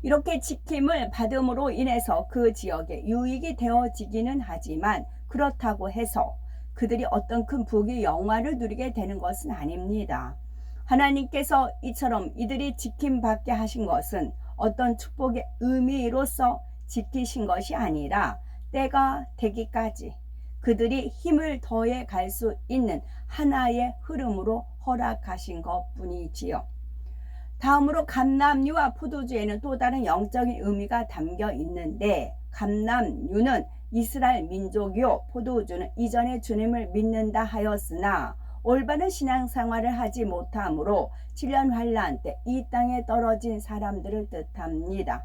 이렇게 지킴을 받음으로 인해서 그 지역에 유익이 되어지기는 하지만 그렇다고 해서 그들이 어떤 큰 부귀 영화를 누리게 되는 것은 아닙니다. 하나님께서 이처럼 이들이 지킴받게 하신 것은 어떤 축복의 의미로서 지키신 것이 아니라 때가 되기까지 그들이 힘을 더해 갈 수 있는 하나의 흐름으로 허락하신 것뿐이지요. 다음으로 감람유와 포도주에는 또 다른 영적인 의미가 담겨 있는데 감람유는 이스라엘 민족이요 포도주는 이전에 주님을 믿는다 하였으나 올바른 신앙생활을 하지 못함으로 7년 환란 때 이 땅에 떨어진 사람들을 뜻합니다.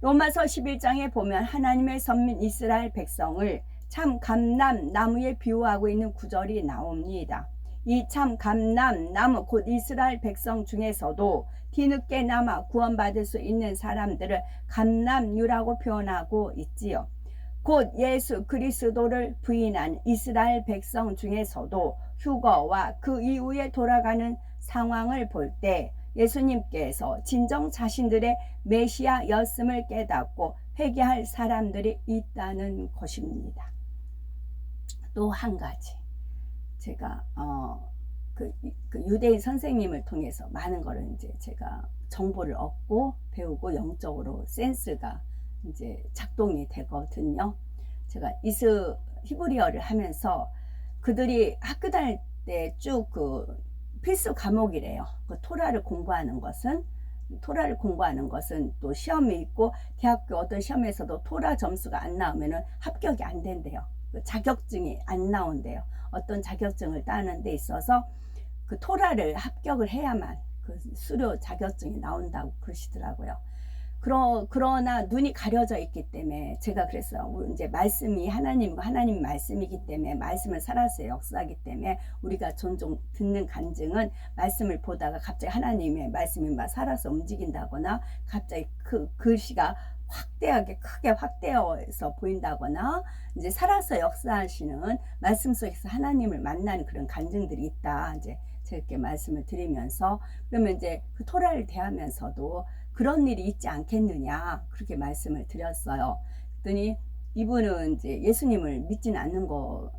로마서 11장에 보면 하나님의 선민 이스라엘 백성을 참 감람나무에 비유하고 있는 구절이 나옵니다. 이 참 감람나무 곧 이스라엘 백성 중에서도 뒤늦게 남아 구원받을 수 있는 사람들을 감람유라고 표현하고 있지요. 곧 예수 그리스도를 부인한 이스라엘 백성 중에서도 휴거와 그 이후에 돌아가는 상황을 볼 때 예수님께서 진정 자신들의 메시아였음을 깨닫고 회개할 사람들이 있다는 것입니다. 또 한 가지 제가 그 유대인 선생님을 통해서 많은 거를 이제 제가 정보를 얻고 배우고 영적으로 센스가 이제 작동이 되거든요. 제가 히브리어를 하면서 그들이 학교 다닐 때 쭉 그 필수 과목이래요. 그 토라를 공부하는 것은 또 시험이 있고 대학교 어떤 시험에서도 토라 점수가 안 나오면은 합격이 안 된대요. 자격증이 안 나온대요. 어떤 자격증을 따는 데 있어서 그 토라를 합격을 해야만 그 수료 자격증이 나온다고 그러시더라고요. 그러나 눈이 가려져 있기 때문에 제가 그랬어요. 이제 말씀이 하나님이고 하나님 말씀이기 때문에 말씀을 살아서 역사하기 때문에 우리가 종종 듣는 간증은 말씀을 보다가 갑자기 하나님의 말씀이 막 살아서 움직인다거나 갑자기 그 글씨가 크게 확대해서 보인다거나 이제 살아서 역사하시는 말씀 속에서 하나님을 만나는 그런 간증들이 있다. 이제 저렇게 말씀을 드리면서 그러면 이제 그 토라를 대하면서도 그런 일이 있지 않겠느냐 그렇게 말씀을 드렸어요. 그랬더니 이분은 이제 예수님을 믿지는 않는 것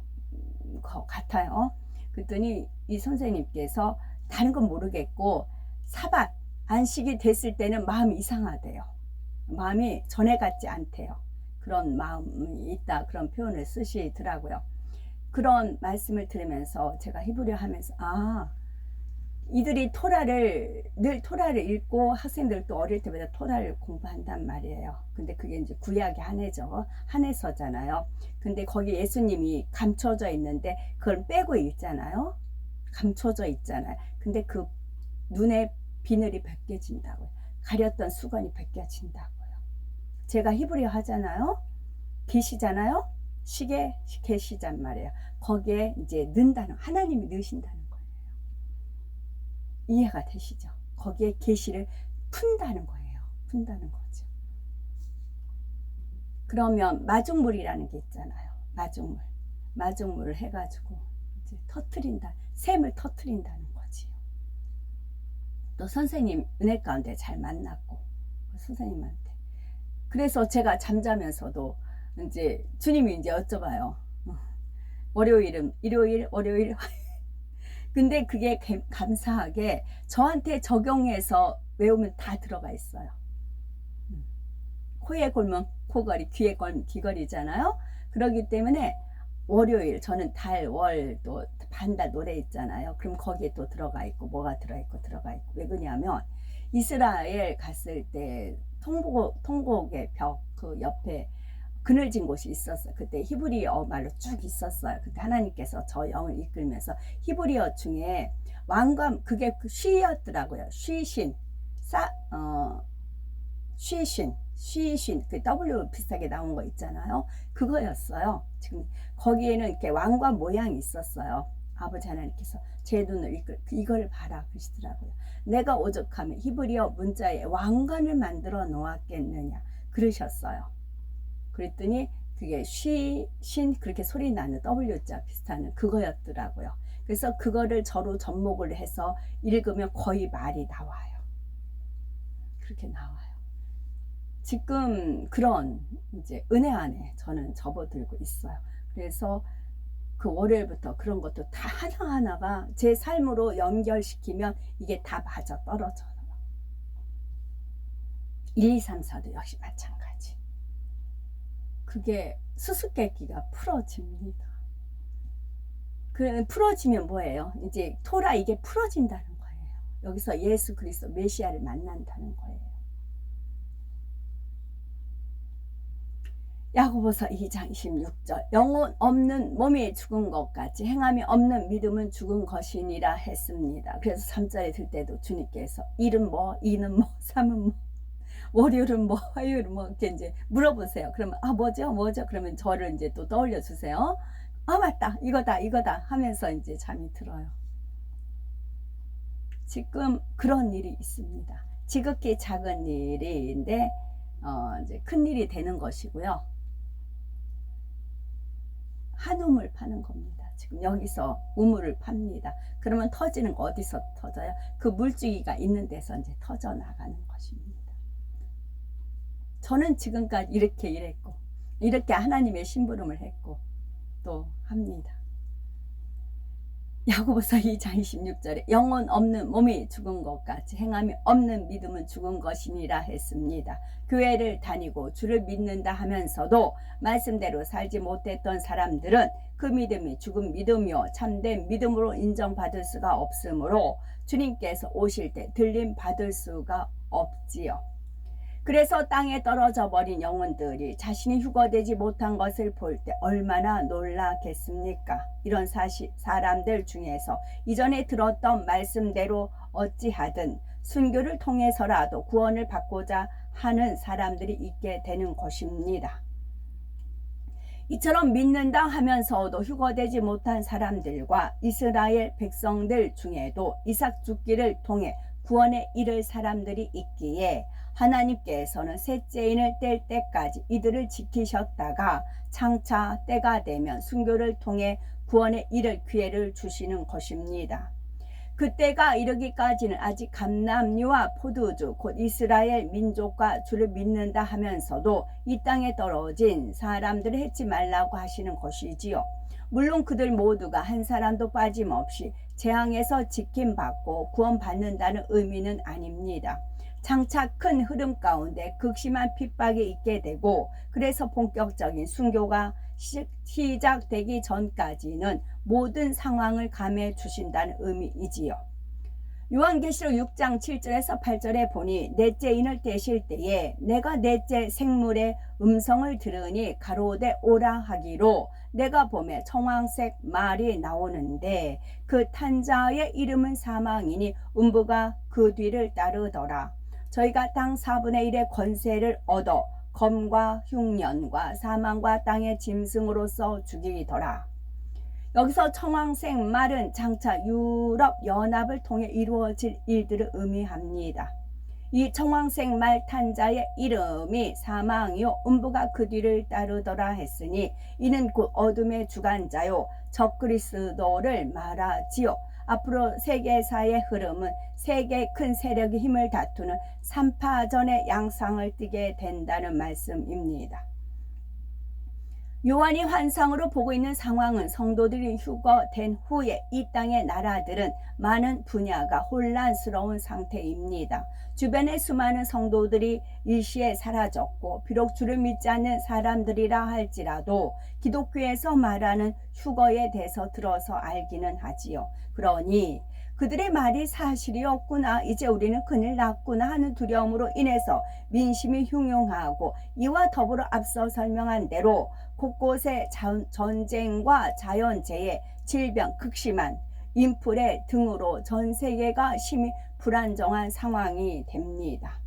같아요. 그랬더니 이 선생님께서 다른 건 모르겠고 사bat 안식이 됐을 때는 마음이 이상하대요. 마음이 전에 같지 않대요. 그런 마음이 있다 그런 표현을 쓰시더라고요. 그런 말씀을 들으면서 제가 히브리어 하면서 이들이 늘 토라를 읽고 학생들도 어릴 때마다 토라를 공부한단 말이에요. 근데 그게 이제 구약의 한해서잖아요. 근데 거기 예수님이 감춰져 있는데 그걸 빼고 읽잖아요. 감춰져 있잖아요. 근데 그 눈에 비늘이 벗겨진다고요. 가렸던 수건이 벗겨진다고요. 제가 히브리어 하잖아요. 계시잖아요. 시계 계시단 말이에요. 거기에 이제 넣는다는 하나님이 넣으신다는 거예요. 이해가 되시죠? 거기에 계시를 푼다는 거예요. 푼다는 거죠. 그러면 마중물이라는 게 있잖아요. 마중물을 해가지고 이제 샘을 터트린다는 거지요. 또 선생님 은혜 가운데 잘 만났고 선생님한테 그래서 제가 잠자면서도 이제 주님이 이제 여쭤봐요. 일요일 근데 그게 감사하게 저한테 적용해서 외우면 다 들어가 있어요. 코에 걸면 코걸이, 귀에 걸면 귀걸이잖아요. 그렇기 때문에 월요일 저는 달, 월, 또 반달 노래 있잖아요. 그럼 거기에 또 들어가 있고 뭐가 들어가 있고 왜 그러냐면 이스라엘 갔을 때 통곡의 벽 그 옆에 그늘진 곳이 있었어요. 그때 히브리어 말로 쭉 있었어요. 그때 하나님께서 저 영을 이끌면서 히브리어 중에 왕관 그게 쉬였더라고요. 쉬신 쉬신 그 W 비슷하게 나온 거 있잖아요. 그거였어요. 지금 거기에는 이렇게 왕관 모양이 있었어요. 아버지 하나님께서 제 눈을 이걸 봐라 그러시더라고요. 내가 오죽하면 히브리어 문자에 왕관을 만들어 놓았겠느냐 그러셨어요. 그랬더니 그게 신 그렇게 소리 나는 W자 비슷한 그거였더라고요. 그래서 그거를 저로 접목을 해서 읽으면 거의 말이 나와요. 그렇게 나와요. 지금 그런 이제 은혜 안에 저는 접어들고 있어요. 그래서 그 월요일부터 그런 것도 다 하나하나가 제 삶으로 연결시키면 이게 다 맞아 떨어져요. 1, 2, 3, 4도 역시 마찬가지. 그게 수수께끼가 풀어집니다. 그 풀어지면 뭐예요? 이제 토라 이게 풀어진다는 거예요. 여기서 예수 그리스도 메시아를 만난다는 거예요. 야고보서 2장 26절 영혼 없는 몸이 죽은 것같이 행함이 없는 믿음은 죽은 것이니라 했습니다. 그래서 3절에 들 때도 주님께서 일은 뭐, 이는 뭐, 삼은 뭐, 월요일은 뭐, 화요일은 뭐 이렇게 이제 물어보세요. 그러면 뭐죠? 그러면 저를 이제 또 떠올려 주세요. 맞다 이거다 하면서 이제 잠이 들어요. 지금 그런 일이 있습니다. 지극히 작은 일인데 이제 큰 일이 되는 것이고요. 한우물 파는 겁니다. 지금 여기서 우물을 팝니다. 그러면 터지는 거 어디서 터져요? 그 물줄기가 있는 데서 이제 터져 나가는 것입니다. 저는 지금까지 이렇게 일했고 이렇게 하나님의 심부름을 했고 또 합니다. 야고보서 2장 26절에 영혼 없는 몸이 죽은 것같이 행함이 없는 믿음은 죽은 것이니라 했습니다. 교회를 다니고 주를 믿는다 하면서도 말씀대로 살지 못했던 사람들은 그 믿음이 죽은 믿음이요 참된 믿음으로 인정받을 수가 없으므로 주님께서 오실 때 들림 받을 수가 없지요. 그래서 땅에 떨어져 버린 영혼들이 자신이 휴거되지 못한 것을 볼 때 얼마나 놀라겠습니까? 이런 사람들 중에서 이전에 들었던 말씀대로 어찌하든 순교를 통해서라도 구원을 받고자 하는 사람들이 있게 되는 것입니다. 이처럼 믿는다 하면서도 휴거되지 못한 사람들과 이스라엘 백성들 중에도 이삭 죽기를 통해 구원에 이를 사람들이 있기에 하나님께서는 셋째인을 뗄 때까지 이들을 지키셨다가 장차 때가 되면 순교를 통해 구원에 이를 기회를 주시는 것입니다. 그때가 이르기까지는 아직 감람류와 포도주 곧 이스라엘 민족과 주를 믿는다 하면서도 이 땅에 떨어진 사람들을 해치 말라고 하시는 것이지요. 물론 그들 모두가 한 사람도 빠짐없이 재앙에서 지킴받고 구원받는다는 의미는 아닙니다. 장차 큰 흐름 가운데 극심한 핍박이 있게 되고 그래서 본격적인 순교가 시작되기 전까지는 모든 상황을 감해 주신다는 의미이지요. 요한계시록 6장 7절에서 8절에 보니 넷째 인을 떼실 때에 내가 넷째 생물의 음성을 들으니 가로되 오라 하기로 내가 보매 청황색 말이 나오는데 그 탄자의 이름은 사망이니 음부가 그 뒤를 따르더라. 저희가 땅 4분의 1의 권세를 얻어 검과 흉년과 사망과 땅의 짐승으로서 죽이더라. 여기서 청황색 말은 장차 유럽 연합을 통해 이루어질 일들을 의미합니다. 이 청황색 말 탄자의 이름이 사망이요 음부가 그 뒤를 따르더라 했으니 이는 그 어둠의 주관자요 적그리스도를 말하지요. 앞으로 세계사의 흐름은 세계 큰 세력이 힘을 다투는 3파전의 양상을 띠게 된다는 말씀입니다. 요한이 환상으로 보고 있는 상황은 성도들이 휴거된 후에 이 땅의 나라들은 많은 분야가 혼란스러운 상태입니다. 주변의 수많은 성도들이 일시에 사라졌고 비록 주를 믿지 않는 사람들이라 할지라도 기독교에서 말하는 휴거에 대해서 들어서 알기는 하지요. 그러니 그들의 말이 사실이었구나, 이제 우리는 큰일 났구나 하는 두려움으로 인해서 민심이 흉흉하고, 이와 더불어 앞서 설명한 대로 곳곳에 전쟁과 자연재해, 질병, 극심한 인플레 등으로 전 세계가 심히 불안정한 상황이 됩니다.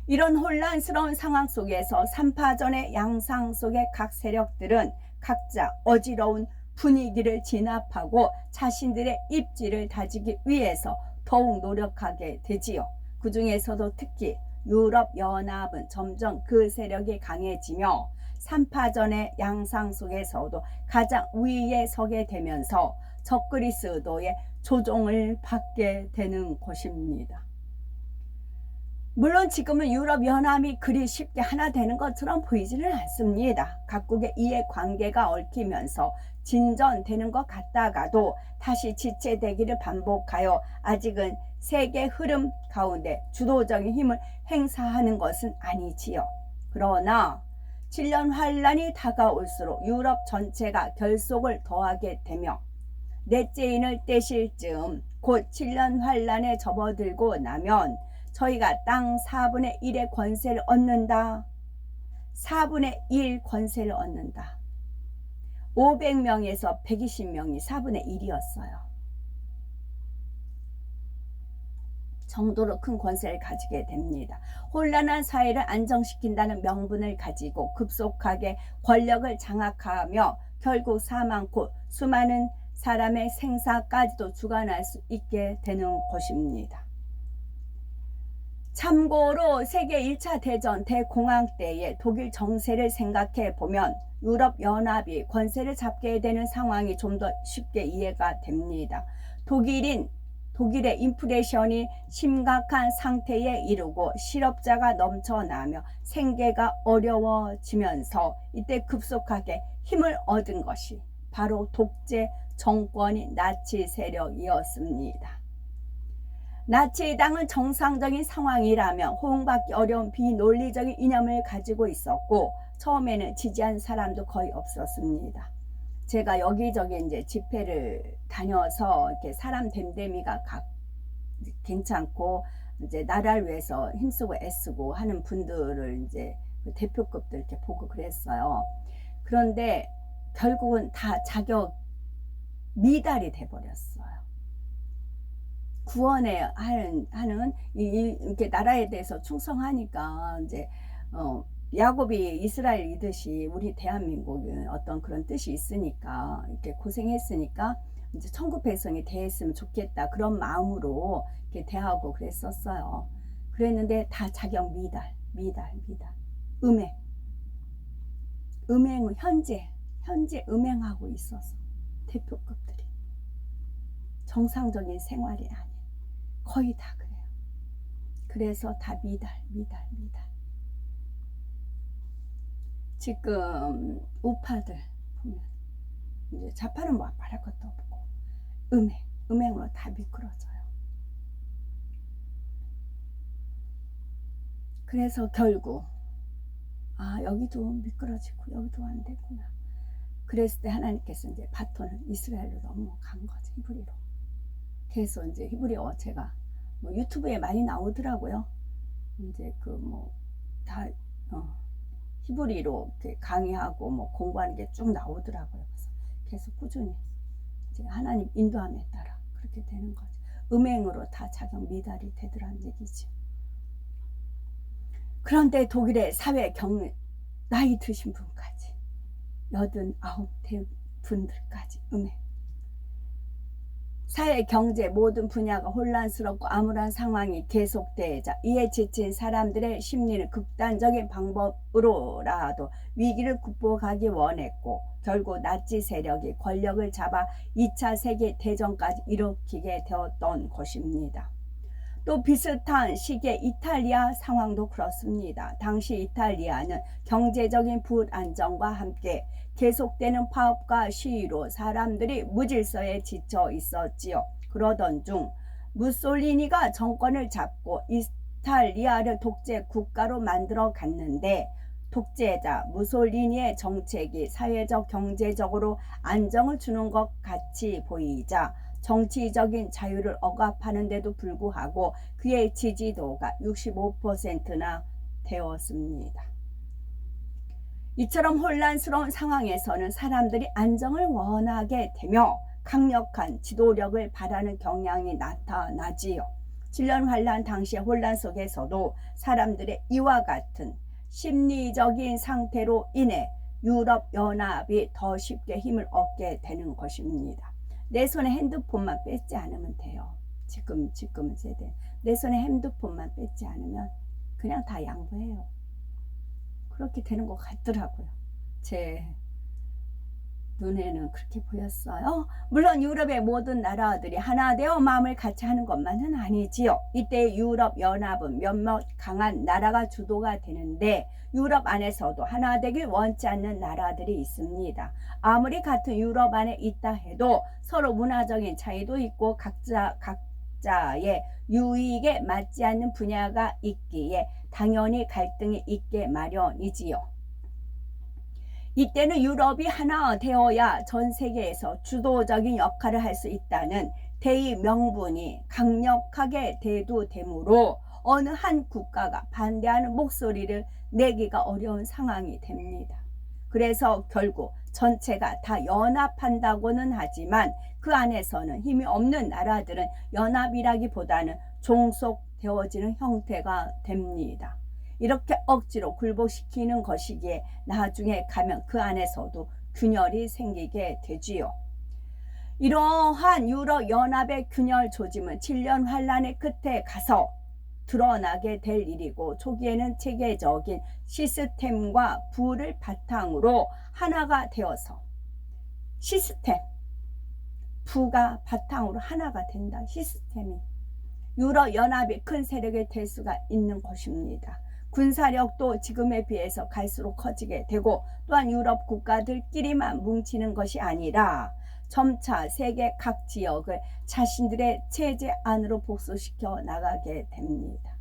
이런 혼란스러운 상황 속에서 3파전의 양상 속의 각 세력들은 각자 어지러운 분위기를 진압하고 자신들의 입지를 다지기 위해서 더욱 노력하게 되지요. 그 중에서도 특히 유럽연합은 점점 그 세력이 강해지며 3파전의 양상 속에서도 가장 위에 서게 되면서 적그리스도의 조종을 받게 되는 것입니다. 물론 지금은 유럽연합이 그리 쉽게 하나 되는 것처럼 보이지는 않습니다. 각국의 이해관계가 얽히면서 진전되는 것 같다가도 다시 지체되기를 반복하여 아직은 세계 흐름 가운데 주도적인 힘을 행사하는 것은 아니지요. 그러나 7년 환란이 다가올수록 유럽 전체가 결속을 더하게 되며 넷째 인을 떼실 즈음 곧 7년 환란에 접어들고 나면 저희가 땅 4분의 1의 권세를 얻는다. 4분의 1 권세를 얻는다. 500명에서 120명이 4분의 1이었어요. 정도로 큰 권세를 가지게 됩니다. 혼란한 사회를 안정시킨다는 명분을 가지고 급속하게 권력을 장악하며 결국 사망 곧 수많은 사람의 생사까지도 주관할 수 있게 되는 것입니다. 참고로 세계 1차 대전 대공황 때의 독일 정세를 생각해 보면 유럽연합이 권세를 잡게 되는 상황이 좀 더 쉽게 이해가 됩니다. 독일의 인플레이션이 심각한 상태에 이르고 실업자가 넘쳐나며 생계가 어려워지면서 이때 급속하게 힘을 얻은 것이 바로 독재 정권인 나치 세력이었습니다. 나치당은 정상적인 상황이라면 호응받기 어려운 비논리적인 이념을 가지고 있었고 처음에는 지지한 사람도 거의 없었습니다. 제가 여기저기 이제 집회를 다녀서 이렇게 사람 됨됨이가 괜찮고 이제 나라를 위해서 힘쓰고 애쓰고 하는 분들을 이제 대표급들 이렇게 보고 그랬어요. 그런데 결국은 다 자격 미달이 돼버렸어요. 구원에 하는 이렇게 나라에 대해서 충성하니까 이제 야곱이 이스라엘 이듯이 우리 대한민국은 어떤 그런 뜻이 있으니까 이렇게 고생했으니까 이제 천국 백성이 대했으면 좋겠다 그런 마음으로 이렇게 대하고 그랬었어요. 그랬는데 다 자격 미달. 음행은 현재 음행하고 있어서 대표급들이 정상적인 생활이 아닌 거의 다 그래요. 그래서 다 미달. 지금 우파들 보면 이제 좌파는 뭐 말할 것도 없고 음행으로 다 미끄러져요. 그래서 결국 여기도 미끄러지고 여기도 안 되구나. 그랬을 때 하나님께서 이제 바톤을 이스라엘로 넘어간 거죠. 히브리로. 그래서 이제 히브리어 제가 뭐 유튜브에 많이 나오더라고요. 이제 다 히브리로 이렇게 강의하고 뭐 공부하는 게 쭉 나오더라고요. 그래서 계속 꾸준히 이제 하나님 인도함에 따라 그렇게 되는 거죠. 음행으로 다 자격 미달이 되더란 얘기죠. 그런데 독일의 사회 나이 드신 분까지 89 분들까지 음행. 사회, 경제 모든 분야가 혼란스럽고 암울한 상황이 계속되자 이에 지친 사람들의 심리는 극단적인 방법으로라도 위기를 극복하기 원했고 결국 나치 세력이 권력을 잡아 2차 세계대전까지 일으키게 되었던 것입니다. 또 비슷한 시기에 이탈리아 상황도 그렇습니다. 당시 이탈리아는 경제적인 불안정과 함께 계속되는 파업과 시위로 사람들이 무질서에 지쳐 있었지요. 그러던 중 무솔리니가 정권을 잡고 이탈리아를 독재 국가로 만들어 갔는데, 독재자 무솔리니의 정책이 사회적 경제적으로 안정을 주는 것 같이 보이자 정치적인 자유를 억압하는 데도 불구하고 그의 지지도가 65%나 되었습니다. 이처럼 혼란스러운 상황에서는 사람들이 안정을 원하게 되며 강력한 지도력을 바라는 경향이 나타나지요. 질병 환란 당시의 혼란 속에서도 사람들의 이와 같은 심리적인 상태로 인해 유럽 연합이 더 쉽게 힘을 얻게 되는 것입니다. 내 손에 핸드폰만 뺏지 않으면 돼요. 지금 세대 내 손에 핸드폰만 뺏지 않으면 그냥 다 양보해요. 그렇게 되는 것 같더라고요. 제 눈에는 그렇게 보였어요. 물론 유럽의 모든 나라들이 하나 되어 마음을 같이 하는 것만은 아니지요. 이때 유럽 연합은 몇몇 강한 나라가 주도가 되는데, 유럽 안에서도 하나 되길 원치 않는 나라들이 있습니다. 아무리 같은 유럽 안에 있다 해도 서로 문화적인 차이도 있고 각자의 유익에 맞지 않는 분야가 있기에 당연히 갈등이 있게 마련이지요. 이때는 유럽이 하나 되어야 전 세계에서 주도적인 역할을 할 수 있다는 대의 명분이 강력하게 대두되므로 어느 한 국가가 반대하는 목소리를 내기가 어려운 상황이 됩니다. 그래서 결국 전체가 다 연합한다고는 하지만 그 안에서는 힘이 없는 나라들은 연합이라기보다는 종속되어지는 형태가 됩니다. 이렇게 억지로 굴복시키는 것이기에 나중에 가면 그 안에서도 균열이 생기게 되지요. 이러한 유럽 연합의 균열 조짐은 7년 환란의 끝에 가서 드러나게 될 일이고, 초기에는 체계적인 시스템과 부를 바탕으로 하나가 되어서 시스템, 부가 바탕으로 하나가 된다. 시스템이 유럽 연합이 큰 세력이 될 수가 있는 것입니다. 군사력도 지금에 비해서 갈수록 커지게 되고, 또한 유럽 국가들끼리만 뭉치는 것이 아니라 점차 세계 각 지역을 자신들의 체제 안으로 복수시켜 나가게 됩니다.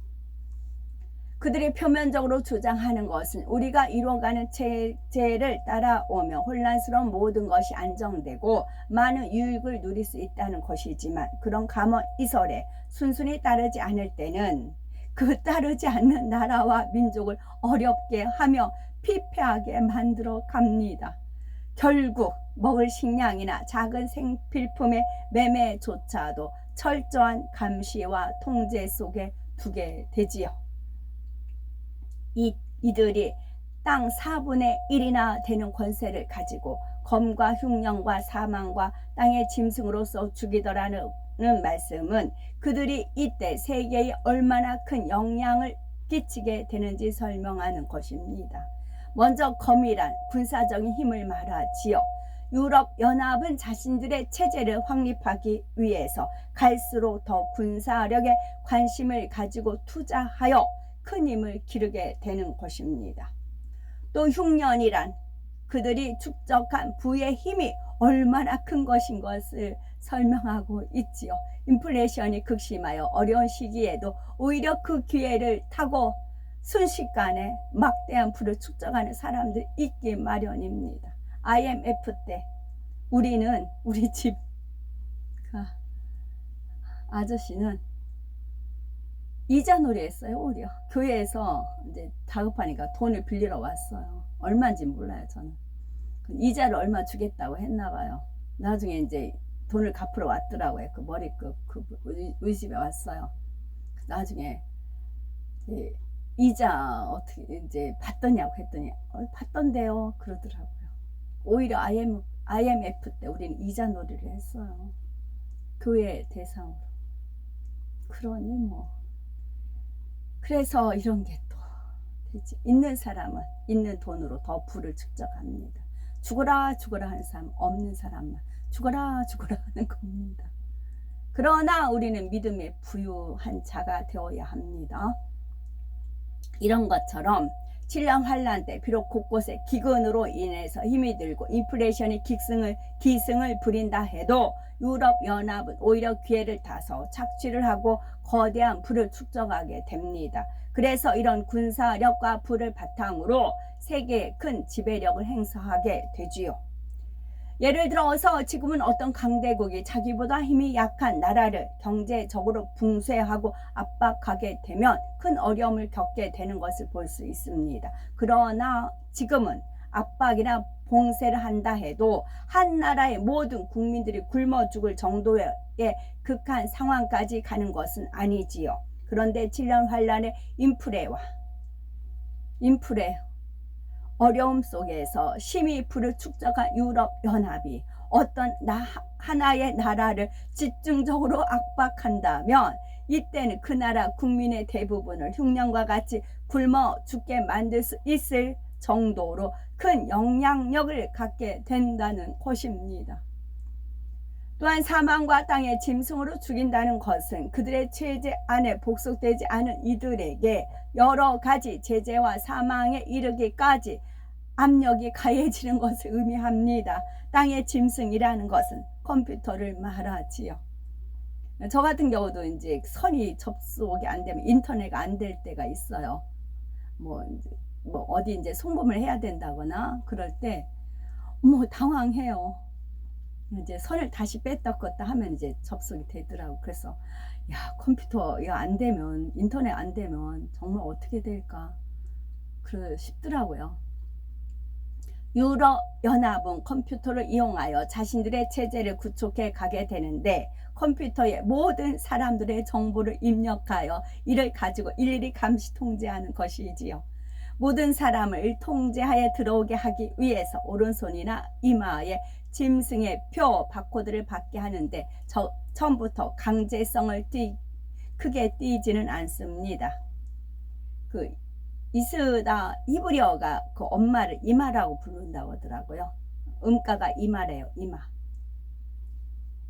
그들이 표면적으로 주장하는 것은 우리가 이루어가는 체제를 따라오며 혼란스러운 모든 것이 안정되고 많은 유익을 누릴 수 있다는 것이지만, 그런 감언이설에 순순히 따르지 않을 때는 그 따르지 않는 나라와 민족을 어렵게 하며 피폐하게 만들어 갑니다. 결국 먹을 식량이나 작은 생필품의 매매조차도 철저한 감시와 통제 속에 두게 되지요. 이들이 땅 4분의 1이나 되는 권세를 가지고 검과 흉년과 사망과 땅의 짐승으로서 죽이더라는 말씀은 그들이 이때 세계에 얼마나 큰 영향을 끼치게 되는지 설명하는 것입니다. 먼저 검이란 군사적인 힘을 말하지요. 유럽 연합은 자신들의 체제를 확립하기 위해서 갈수록 더 군사력에 관심을 가지고 투자하여 큰 힘을 기르게 되는 것입니다. 또 흉년이란 그들이 축적한 부의 힘이 얼마나 큰 것인 것을 설명하고 있지요. 인플레이션이 극심하여 어려운 시기에도 오히려 그 기회를 타고 순식간에 막대한 부를 축적하는 사람들이 있기 마련입니다. IMF 때 우리 집 아저씨는 이자놀이 했어요. 오히려 교회에서 이제 다급하니까 돈을 빌리러 왔어요. 얼마인지 몰라요. 저는 이자를 얼마 주겠다고 했나 봐요. 나중에 이제 돈을 갚으러 왔더라고요. 그 머리끝 우리 집에 왔어요. 나중에 이자 어떻게 이제 받더냐고 했더니 받던데요 그러더라고요. 오히려 IMF 때 우리는 이자 놀이를 했어요. 교회 대상으로. 그러니 그래서 이런 게 또 되지. 있는 사람은 있는 돈으로 더 부를 축적합니다. 죽어라 하는 사람 없는 사람만 죽어라 하는 겁니다. 그러나 우리는 믿음에 부유한 자가 되어야 합니다. 이런 것처럼 7년 환란 때 비록 곳곳에 기근으로 인해서 힘이 들고 인플레이션이 기승을 부린다 해도 유럽연합은 오히려 기회를 타서 착취를 하고 거대한 부를 축적하게 됩니다. 그래서 이런 군사력과 부를 바탕으로 세계에 큰 지배력을 행사하게 되지요. 예를 들어서 지금은 어떤 강대국이 자기보다 힘이 약한 나라를 경제적으로 붕괴하고 압박하게 되면 큰 어려움을 겪게 되는 것을 볼 수 있습니다. 그러나 지금은 압박이나 봉쇄를 한다 해도 한 나라의 모든 국민들이 굶어 죽을 정도의 극한 상황까지 가는 것은 아니지요. 그런데 7년 환란의 인플레 어려움 속에서 심히 부를 축적한 유럽연합이 어떤 하나의 나라를 집중적으로 압박한다면 이때는 그 나라 국민의 대부분을 흉년과 같이 굶어 죽게 만들 수 있을 정도로 큰 영향력을 갖게 된다는 것입니다. 또한 사망과 땅의 짐승으로 죽인다는 것은 그들의 체제 안에 복속되지 않은 이들에게 여러 가지 제재와 사망에 이르기까지 압력이 가해지는 것을 의미합니다. 땅의 짐승이라는 것은 컴퓨터를 말하지요. 저 같은 경우도 이제 선이 접속이 안 되면 인터넷이 안 될 때가 있어요. 뭐 어디 이제 송금을 해야 된다거나 그럴 때 당황해요. 이제 선을 다시 뺐다 껐다 하면 이제 접속이 되더라고. 그래서 컴퓨터 이거 안 되면, 인터넷 안 되면 정말 어떻게 될까 싶더라고요. 유럽연합은 컴퓨터를 이용하여 자신들의 체제를 구축해 가게 되는데 컴퓨터에 모든 사람들의 정보를 입력하여 이를 가지고 일일이 감시 통제하는 것이지요. 모든 사람을 통제하에 들어오게 하기 위해서 오른손이나 이마에 짐승의 표 바코드를 받게 하는데 처음부터 강제성을 크게 띄지는 않습니다. 히브리어가 그 엄마를 이마라고 부른다고 하더라고요. 음가가 이마래요. 이마.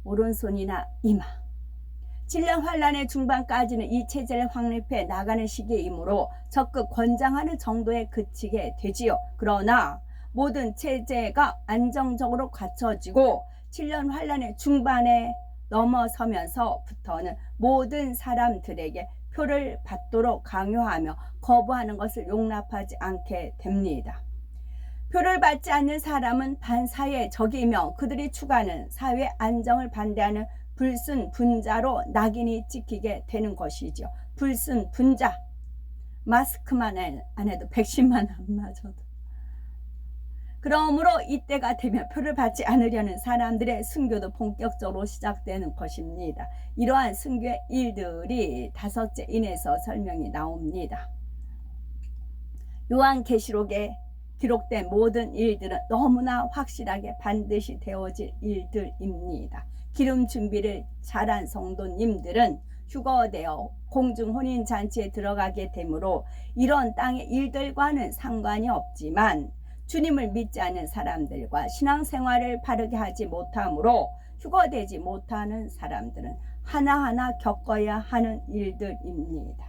오른손이나 이마. 7년 환란의 중반까지는 이 체제를 확립해 나가는 시기이므로 적극 권장하는 정도에 그치게 되지요. 그러나 모든 체제가 안정적으로 갖춰지고 7년 환란의 중반에 넘어서면서부터는 모든 사람들에게 표를 받도록 강요하며 거부하는 것을 용납하지 않게 됩니다. 표를 받지 않는 사람은 반사회의 적이며 그들이 추구하는 사회 안정을 반대하는 불순분자로 낙인이 찍히게 되는 것이죠. 불순분자. 마스크만 안 해도 백신만 안 맞아도. 그러므로 이때가 되면 표를 받지 않으려는 사람들의 순교도 본격적으로 시작되는 것입니다. 이러한 순교의 일들이 5째 인에서 설명이 나옵니다. 요한계시록에 기록된 모든 일들은 너무나 확실하게 반드시 되어질 일들입니다. 기름 준비를 잘한 성도님들은 휴거되어 공중 혼인잔치에 들어가게 되므로 이런 땅의 일들과는 상관이 없지만 주님을 믿지 않는 사람들과 신앙생활을 바르게 하지 못하므로 휴거되지 못하는 사람들은 하나하나 겪어야 하는 일들입니다.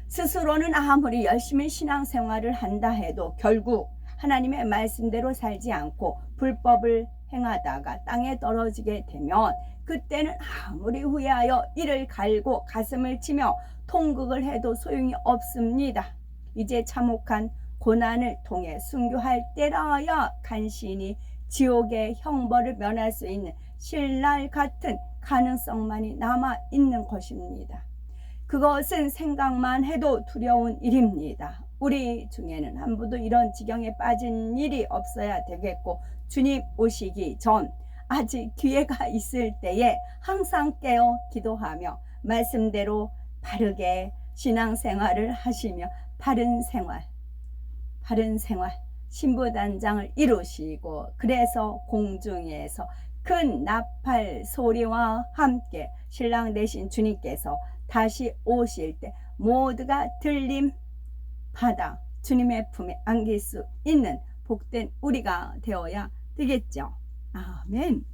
스스로는 아무리 열심히 신앙생활을 한다 해도 결국 하나님의 말씀대로 살지 않고 불법을 행하다가 땅에 떨어지게 되면 그때는 아무리 후회하여 이를 갈고 가슴을 치며 통극을 해도 소용이 없습니다. 이제 참혹한 고난을 통해 순교할 때라야 간신히 지옥의 형벌을 면할 수 있는 신랄 같은 가능성만이 남아 있는 것입니다. 그것은 생각만 해도 두려운 일입니다. 우리 중에는 한 분도 이런 지경에 빠진 일이 없어야 되겠고 주님 오시기 전 아직 기회가 있을 때에 항상 깨어 기도하며 말씀대로 바르게 신앙생활을 하시며 바른 생활 신부단장을 이루시고 그래서 공중에서 큰 나팔 소리와 함께 신랑 되신 주님께서 다시 오실 때 모두가 들림 받아 주님의 품에 안길 수 있는 복된 우리가 되어야 되겠죠. 아멘.